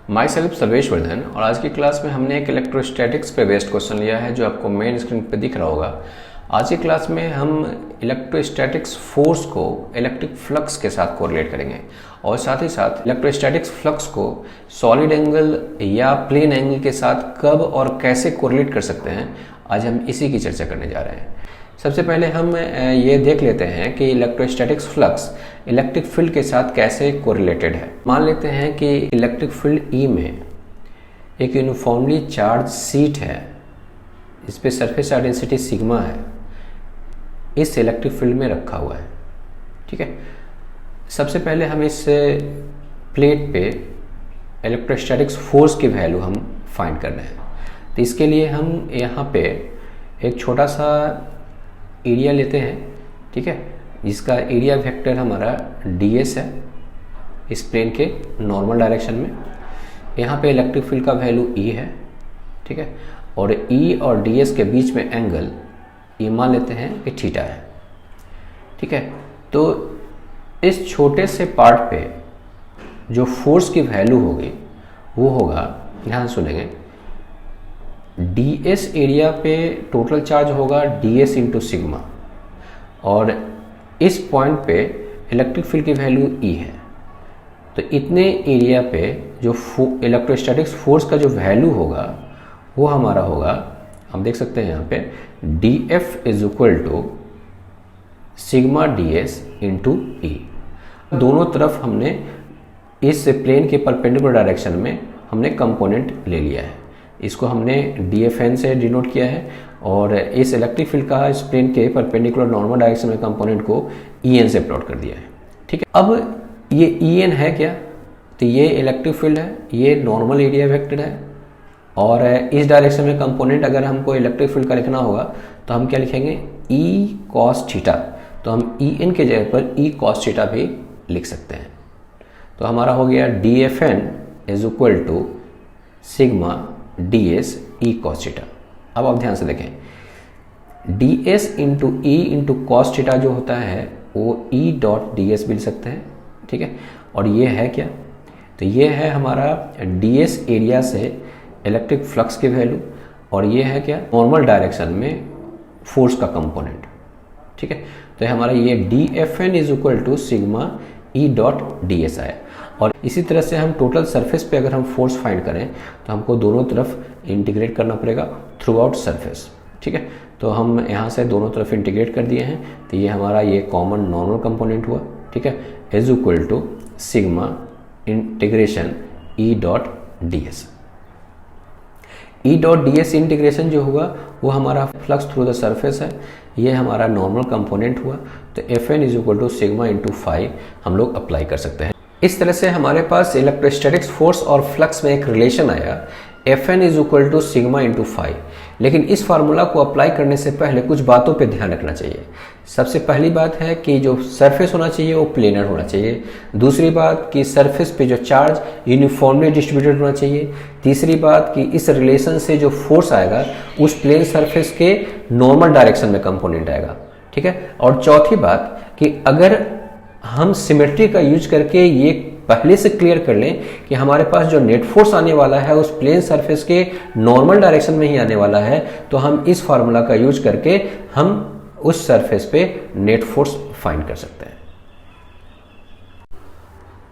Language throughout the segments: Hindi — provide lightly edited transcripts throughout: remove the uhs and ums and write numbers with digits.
My self Sarvesh Vardhan. और आज की क्लास में हमने एक इलेक्ट्रोस्टैटिक्स पे बेस्ड क्वेश्चन लिया है जो आपको मेन स्क्रीन पे दिख रहा होगा। आज की क्लास में हम इलेक्ट्रोस्टैटिक्स फोर्स को इलेक्ट्रिक फ्लक्स के साथ कोरिलेट करेंगे और साथ ही साथ इलेक्ट्रोस्टैटिक्स फ्लक्स को सॉलिड एंगल या प्लेन एंगल के साथ कब और कैसे कोरिलेट कर सकते हैं, आज हम इसी की चर्चा करने जा रहे हैं। सबसे पहले हम ये देख लेते हैं कि इलेक्ट्रोस्टैटिक्स फ्लक्स इलेक्ट्रिक फील्ड के साथ कैसे कोरिलेटेड है। मान लेते हैं कि इलेक्ट्रिक फील्ड ई में एक यूनिफॉर्मली चार्ज सीट है, इस पे सरफेस चार्ज डेंसिटी सिग्मा है, इस इलेक्ट्रिक फील्ड में रखा हुआ है। ठीक है, सबसे पहले हम इस प्लेट पे इलेक्ट्रोस्टैटिक्स फोर्स की वैल्यू हम फाइंड कर रहे हैं। तो इसके लिए हम यहाँ पे एक छोटा सा एरिया लेते हैं, ठीक है, जिसका एरिया वेक्टर हमारा ds है इस प्लेन के नॉर्मल डायरेक्शन में। यहाँ पे इलेक्ट्रिक फील्ड का वैल्यू E है, ठीक है, और E और ds के बीच में एंगल ये मान लेते हैं कि थीटा है। ठीक है, तो इस छोटे से पार्ट पे जो फोर्स की वैल्यू होगी वो होगा, ध्यान सुनेंगे, ds एरिया पे टोटल चार्ज होगा ds इंटू सिग्मा, और इस पॉइंट पे इलेक्ट्रिक फील्ड की वैल्यू E है। तो इतने एरिया पे जो इलेक्ट्रोस्टैटिक्स फोर्स का जो वैल्यू होगा वो हमारा होगा, हम देख सकते हैं यहाँ पे dF is equal to sigma ds into E। दोनों तरफ हमने इस प्लेन के परपेंडिकुलर डायरेक्शन में हमने कंपोनेंट ले लिया है। इसको हमने DFN से डिनोट किया है और इस इलेक्ट्रिक फील्ड का इस प्लेन के परपेंडिकुलर नॉर्मल डायरेक्शन में कंपोनेंट को EN से प्लॉट कर दिया है। ठीक है, अब ये EN है क्या? तो ये इलेक्ट्रिक फील्ड है, ये नॉर्मल एरिया वेक्टर है, और इस डायरेक्शन में कंपोनेंट अगर हमको इलेक्ट्रिक फील्ड का लिखना होगा तो हम क्या लिखेंगे, E cos थीटा। तो हम EN के जगह पर E cos थीटा भी लिख सकते हैं। तो हमारा हो गया DFN is equal to sigma ds E cos theta. अब आप ध्यान से देखें, ds into E into cos theta जो होता है वो E डॉट ds भी लिख सकते हैं। ठीक है, और ये है क्या? तो ये है हमारा ds एरिया से इलेक्ट्रिक फ्लक्स की वैल्यू, और ये है क्या, नॉर्मल डायरेक्शन में फोर्स का कंपोनेंट। ठीक है, तो हमारा ये DFN is equal to sigma E dot ds आया। और इसी तरह से हम टोटल सरफेस पे अगर हम फोर्स फाइंड करें तो हमको दोनों तरफ इंटीग्रेट करना पड़ेगा थ्रू आउट सरफेस। ठीक है, तो हम यहाँ से दोनों तरफ इंटीग्रेट कर दिए हैं, तो ये हमारा ये कॉमन नॉर्मल कंपोनेंट हुआ। ठीक है, is equal to sigma integration E dot ds। E dot ds integration जो हुआ वो हमारा फ्लक्स थ्रू द सरफेस है, ये हमारा नॉर्मल कंपोनेंट हुआ। तो Fn is equal to sigma into phi हम लोग अप्लाई कर सकते हैं। इस तरह से हमारे पास इलेक्ट्रोस्टैटिक्स फोर्स और फ्लक्स में एक रिलेशन आया, Fn is equal to sigma into phi. लेकिन इस फार्मूला को अप्लाई करने से पहले कुछ बातों पे ध्यान रखना चाहिए। सबसे पहली बात है कि जो सरफेस होना चाहिए वो प्लेनर होना चाहिए। दूसरी बात कि सरफेस पे जो चार्ज यूनिफॉर्मली डिस्ट्रीब्यूटेड होना चाहिए। तीसरी बात कि इस रिलेशन से जो फोर्स आएगा उस प्लेन सरफेस के नॉर्मल डायरेक्शन में कंपोनेंट आएगा। ठीक है, और चौथी बात कि अगर हम सिमेट्री का यूज करके ये पहले से क्लियर कर लें कि हमारे पास जो नेट फोर्स आने वाला है उस प्लेन सरफेस के नॉर्मल डायरेक्शन में ही आने वाला है, तो हम इस फार्मूला का यूज करके हम उस सरफेस पे नेट फोर्स फाइंड कर सकते हैं।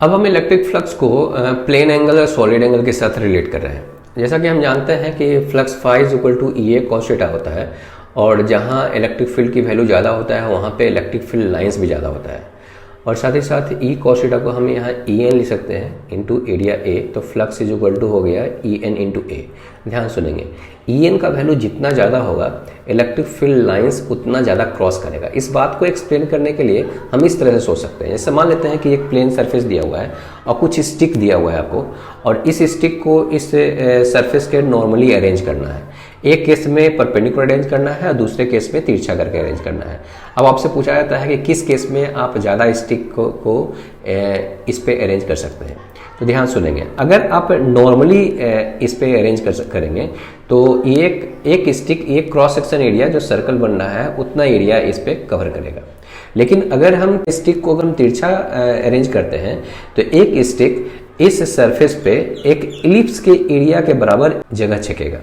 अब हम इलेक्ट्रिक फ्लक्स को प्लेन एंगल और सॉलिड एंगल के साथ रिलेट कर रहे हैं। जैसा कि हम जानते हैं कि flux phi is equal to EA cos theta होता है, और जहां इलेक्ट्रिक फील्ड की वैल्यू ज़्यादा होता है वहां पे इलेक्ट्रिक फील्ड लाइंस भी ज़्यादा होता है। और साथ ही साथ E cos थीटा को हम यहाँ EN लिख सकते हैं इंटू एरिया A। तो फ्लक्स इज इक्वल टू हो गया EN इंटू A। ध्यान सुनेंगे, EN का वैल्यू जितना ज़्यादा होगा इलेक्ट्रिक फील्ड लाइंस उतना ज़्यादा क्रॉस करेगा। इस बात को एक्सप्लेन करने के लिए हम इस तरह से सोच सकते हैं। जैसे मान लेते हैं कि एक प्लेन सरफेस दिया हुआ है और कुछ स्टिक दिया हुआ है आपको, और इस स्टिक को इस सरफेस के नॉर्मली अरेंज करना है। एक केस में परपेंडिकुलर अरेंज करना है और दूसरे केस में तिरछा करके अरेंज करना है। अब आपसे पूछा जाता है कि किस केस में आप ज़्यादा स्टिक को इस पे अरेंज कर सकते हैं। तो ध्यान सुनेंगे, अगर आप नॉर्मली इस पे अरेंज करेंगे तो एक स्टिक, एक क्रॉस सेक्शन एरिया जो सर्कल बन रहा है उतना एरिया इस पे कवर करेगा। लेकिन अगर हम स्टिक को अगर हम तिरछा अरेंज करते हैं तो एक स्टिक इस सरफेस पे एक इलिप्स के एरिया के बराबर जगह छेकेगा,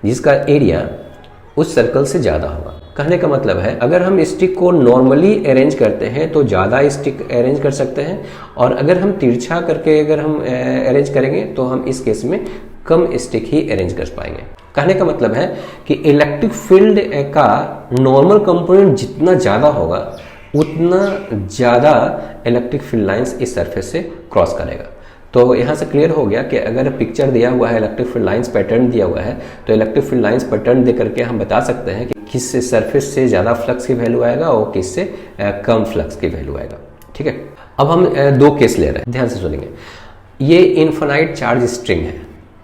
जिसका एरिया उस सर्कल से ज़्यादा होगा। कहने का मतलब है अगर हम स्टिक को नॉर्मली अरेंज करते हैं तो ज़्यादा स्टिक अरेंज कर सकते हैं, और अगर हम तिरछा करके अगर हम अरेंज करेंगे तो हम इस केस में कम स्टिक ही अरेंज कर पाएंगे। कहने का मतलब है कि इलेक्ट्रिक फील्ड का नॉर्मल कंपोनेंट जितना ज़्यादा होगा उतना ज़्यादा इलेक्ट्रिक फील्ड लाइंस इस सरफेस से क्रॉस करेगा। तो यहाँ से क्लियर हो गया कि अगर पिक्चर दिया हुआ है, इलेक्ट्रिक फील्ड लाइंस पैटर्न दिया हुआ है, तो इलेक्ट्रिक फील्ड लाइंस पैटर्न दे करके हम बता सकते हैं कि किस सरफेस से ज़्यादा फ्लक्स की वैल्यू आएगा और किस से कम फ्लक्स की वैल्यू आएगा। ठीक है, अब हम दो केस ले रहे हैं, ध्यान से सुनेंगे। ये इनफाइनाइट चार्ज स्ट्रिंग है,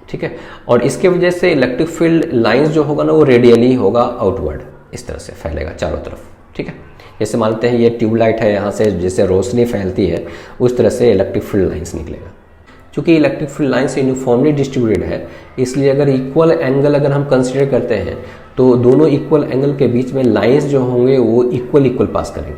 ठीक है, और इसके वजह से इलेक्ट्रिक फील्ड लाइंस जो होगा ना वो रेडियली होगा, आउटवर्ड इस तरह से फैलेगा चारों तरफ। ठीक है, जैसे मानते हैं ये ट्यूबलाइट है, यहाँ से जैसे रोशनी फैलती है उस तरह से इलेक्ट्रिक फील्ड लाइंस निकलेगा। क्योंकि electric field lines uniformly distributed है, इसलिए अगर इक्वल एंगल अगर हम कंसीडर करते हैं तो दोनों इक्वल एंगल के बीच में लाइंस जो होंगे वो इक्वल पास करेंगे।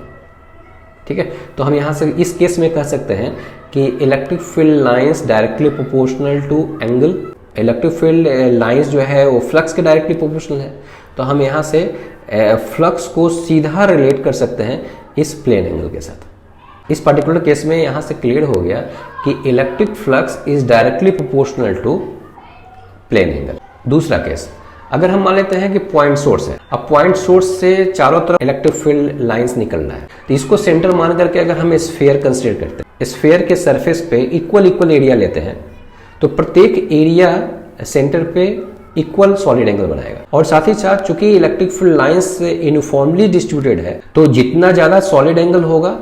ठीक है, तो हम यहाँ से इस केस में कह सकते हैं कि electric field lines directly proportional to angle. Electric field lines जो है वो फ्लक्स के डायरेक्टली प्रोपोर्शनल है, तो हम यहाँ से फ्लक्स को सीधा रिलेट कर सकते हैं इस प्लेन एंगल के साथ। इस पर्टिकुलर केस में यहाँ से क्लियर हो गया कि electric flux is directly proportional to plane angle. दूसरा केस, अगर हम मान लेते हैं कि पॉइंट सोर्स है, अब पॉइंट सोर्स से चारों तरफ इलेक्ट्रिक फील्ड लाइंस निकलना है, तो इसको सेंटर मान करके अगर हम स्फीयर कंसीडर करते हैं, स्फीयर के सरफेस पे इक्वल एरिया लेते हैं, तो प्रत्येक एरिया सेंटर पे इक्वल सॉलिड एंगल बनाएगा। और साथ ही साथ चूंकि electric field lines uniformly distributed है, तो जितना ज्यादा सॉलिड एंगल होगा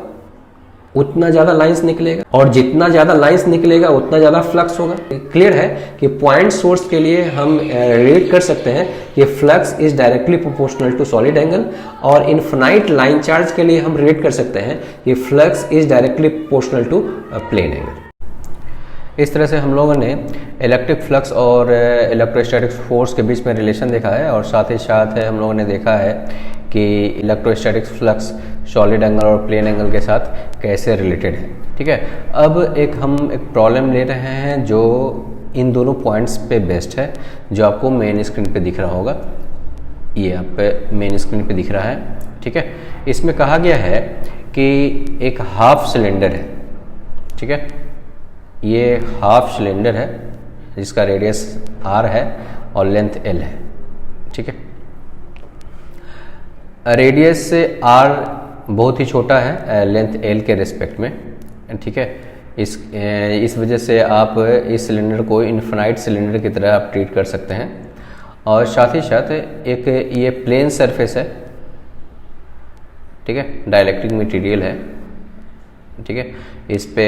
उतना ज्यादा लाइंस निकलेगा, और जितना ज्यादा लाइंस निकलेगा उतना ज्यादा फ्लक्स होगा। क्लियर है कि पॉइंट सोर्स के लिए हम रेट कर सकते हैं कि flux is directly proportional to solid angle, और इनफिनाइट लाइन चार्ज के लिए हम रेट कर सकते हैं कि flux is directly proportional to plane angle. इस तरह से हम लोगों ने इलेक्ट्रिक फ्लक्स और इलेक्ट्रोस्टैटिक फोर्स के बीच में रिलेशन देखा है, और साथ ही साथ हम लोगों ने देखा है कि इलेक्ट्रोस्टैटिक फ्लक्स सॉलिड एंगल और प्लेन एंगल के साथ कैसे रिलेटेड है। ठीक है, अब हम एक प्रॉब्लम ले रहे हैं जो इन दोनों पॉइंट्स पे बेस्ड है, जो आपको मेन स्क्रीन पे दिख रहा होगा। ये आप पे मेन स्क्रीन पे दिख रहा है। ठीक है, इसमें कहा गया है कि एक हाफ सिलेंडर है। ठीक है, ये हाफ सिलेंडर है जिसका रेडियस r है और लेंथ l है। ठीक है, रेडियस से r बहुत ही छोटा है लेंथ l के रेस्पेक्ट में। ठीक है, इस वजह से आप इस सिलेंडर को इनफिनाइट सिलेंडर की तरह आप ट्रीट कर सकते हैं। और साथ ही साथ एक ये प्लेन सरफेस है। ठीक है, डाइलेक्ट्रिक मटेरियल है। ठीक है, इस पे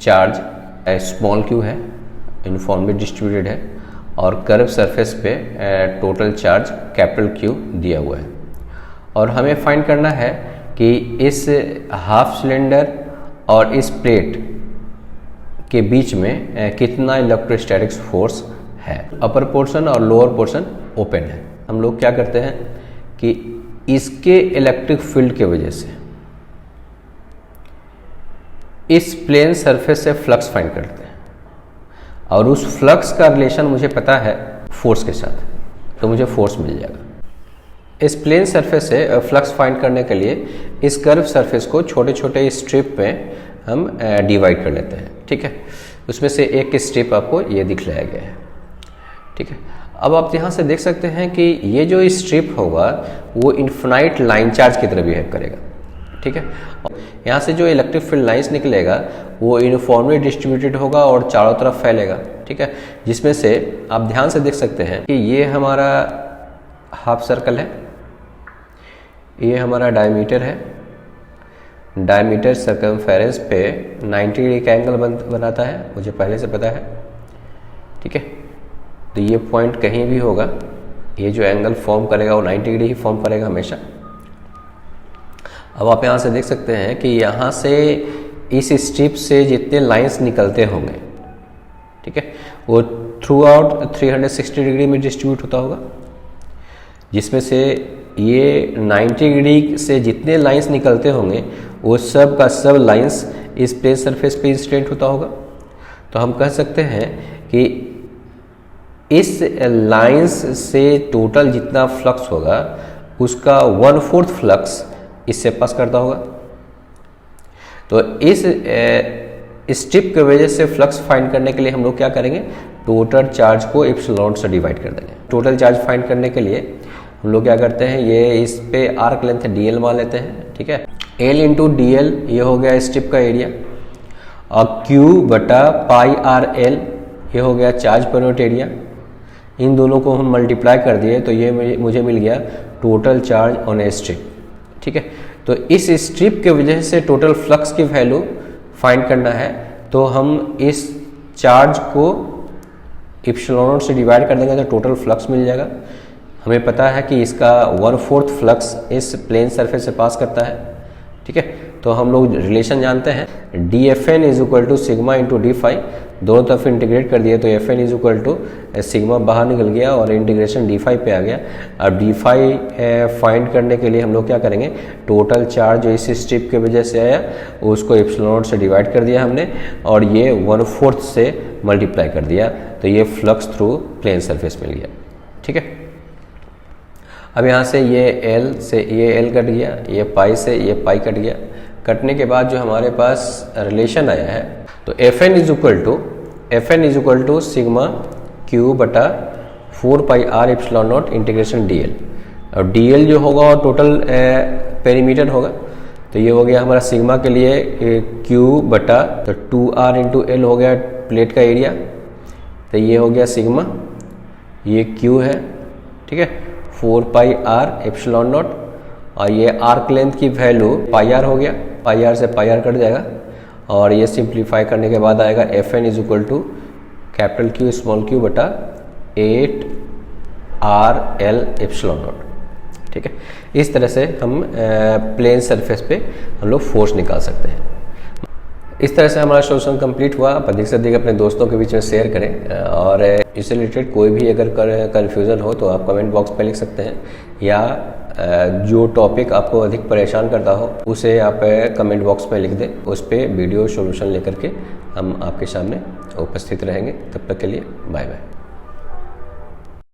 चार्ज स्मॉल q है, यूनिफॉर्मली डिस्ट्रीब्यूटेड है, और कर्व सरफेस पे टोटल चार्ज कैपिटल Q दिया हुआ है। और हमें फाइंड करना है कि इस हाफ सिलेंडर और इस प्लेट के बीच में कितना इलेक्ट्रोस्टैटिक्स फोर्स है। अपर पोर्शन और लोअर पोर्शन ओपन है। हम लोग क्या करते हैं कि इसके इलेक्ट्रिक फील्ड के वजह से इस प्लेन सरफेस से फ्लक्स फाइंड करते हैं, और उस फ्लक्स का रिलेशन मुझे पता है फोर्स के साथ, तो मुझे फोर्स मिल जाएगा। इस प्लेन सरफेस से फ्लक्स फाइंड करने के लिए इस कर्व सरफेस को छोटे छोटे स्ट्रिप में हम डिवाइड कर लेते हैं। ठीक है, उसमें से एक स्ट्रिप आपको ये दिखलाया गया है। ठीक है, अब आप यहाँ से देख सकते हैं कि ये जो स्ट्रिप होगा वो इनफिनाइट लाइन चार्ज की तरह बिहेव करेगा। ठीक है, यहाँ से जो इलेक्ट्रिक फील्ड लाइंस निकलेगा वो यूनिफॉर्मली डिस्ट्रीब्यूटेड होगा और चारों तरफ फैलेगा। ठीक है, जिसमें से आप ध्यान से देख सकते हैं कि ये हमारा हाफ सर्कल है, ये हमारा डायमीटर है। डायमीटर सर्कमफेरेंस पे 90 डिग्री का एंगल बनाता है, मुझे पहले से पता है। ठीक है, तो ये पॉइंट कहीं भी होगा, ये जो एंगल फॉर्म करेगा वो 90 डिग्री ही फॉर्म करेगा हमेशा। अब आप यहाँ से देख सकते हैं कि यहाँ से इस स्ट्रिप से जितने लाइंस निकलते होंगे, ठीक है, वो थ्रू आउट 360 डिग्री में डिस्ट्रीब्यूट होता होगा, जिसमें से ये 90 डिग्री से जितने लाइंस निकलते होंगे वो सब का सब लाइंस इस प्लेन सरफेस पे इंसिडेंट होता होगा। तो हम कह सकते हैं कि इस लाइंस से टोटल जितना फ्लक्स होगा उसका 1/4 फ्लक्स इससे पास करता होगा। तो इस स्ट्रिप की वजह से फ्लक्स फाइंड करने के लिए हम लोग क्या करेंगे, टोटल चार्ज को एप्सिलॉन से डिवाइड कर देंगे। टोटल चार्ज फाइंड करने के लिए हम लोग क्या करते हैं, ये इस पे आर्क लेंथ dl मान लेते हैं, ठीक है। L इंटू dl ये हो गया स्ट्रिप का एरिया, और Q बटा पाई आर एल ये हो गया चार्ज पर यूनिट एरिया। इन दोनों को हम मल्टीप्लाई कर दिए तो ये मुझे मिल गया total charge on A strip, ठीक है। तो इस स्ट्रिप के वजह से टोटल फ्लक्स की वैल्यू फाइंड करना है, तो हम इस चार्ज को एप्सिलॉन नॉट से डिवाइड कर देंगे तो टोटल फ्लक्स मिल जाएगा। हमें पता है कि इसका 1/4 फ्लक्स इस प्लेन सरफेस से पास करता है, ठीक है। तो हम लोग रिलेशन जानते हैं, dFn is equal to sigma into D phi, दोनों तरफ इंटीग्रेट कर दिया तो Fn is equal to sigma बाहर निकल गया और इंटीग्रेशन डी फाई पे आ गया। अब डी फाई फाइंड करने के लिए हम लोग क्या करेंगे, टोटल चार्ज जो इस स्ट्रिप की वजह से आया उसको एप्सिलॉन नॉट से डिवाइड कर दिया हमने, और ये 1/4 से मल्टीप्लाई कर दिया, तो ये फ्लक्स थ्रू प्लेन सरफेस मिल गया, ठीक है। अब यहाँ से ये L से ये L कट गया, ये पाई से ये पाई कट गया। कटने के बाद जो हमारे पास रिलेशन आया है, तो Fn is equal to sigma Q बटा 4 pi R epsilon naught integration dl। और dl जो होगा और टोटल पेरीमीटर होगा, तो ये हो गया हमारा सिग्मा के लिए Q बटा तो 2r इंटू एल हो गया प्लेट का एरिया, तो ये हो गया सिग्मा, ये Q है, ठीक है, 4 पाई आर एप्सिलॉन नॉट, और ये आर्क लेंथ की वैल्यू पाई आर हो गया, पाई आर से पाई आर कट जाएगा, और ये सिंप्लीफाई करने के बाद आएगा Fn is equal to capital Q small q बटा 8 आर एल एप्सिलॉन नॉट, ठीक है। इस तरह से हम प्लेन सरफेस पे हम लोग फोर्स निकाल सकते हैं। इस तरह से हमारा सोल्यूशन कंप्लीट हुआ। आप अधिक से अधिक अपने दोस्तों के बीच में शेयर करें, और इससे रिलेटेड कोई भी अगर कन्फ्यूज़न हो तो आप कमेंट बॉक्स पे लिख सकते हैं, या जो टॉपिक आपको अधिक परेशान करता हो उसे आप कमेंट बॉक्स में लिख दें, उस पर वीडियो सॉल्यूशन लेकर के हम आपके सामने उपस्थित रहेंगे। तब तक के लिए बाय बाय।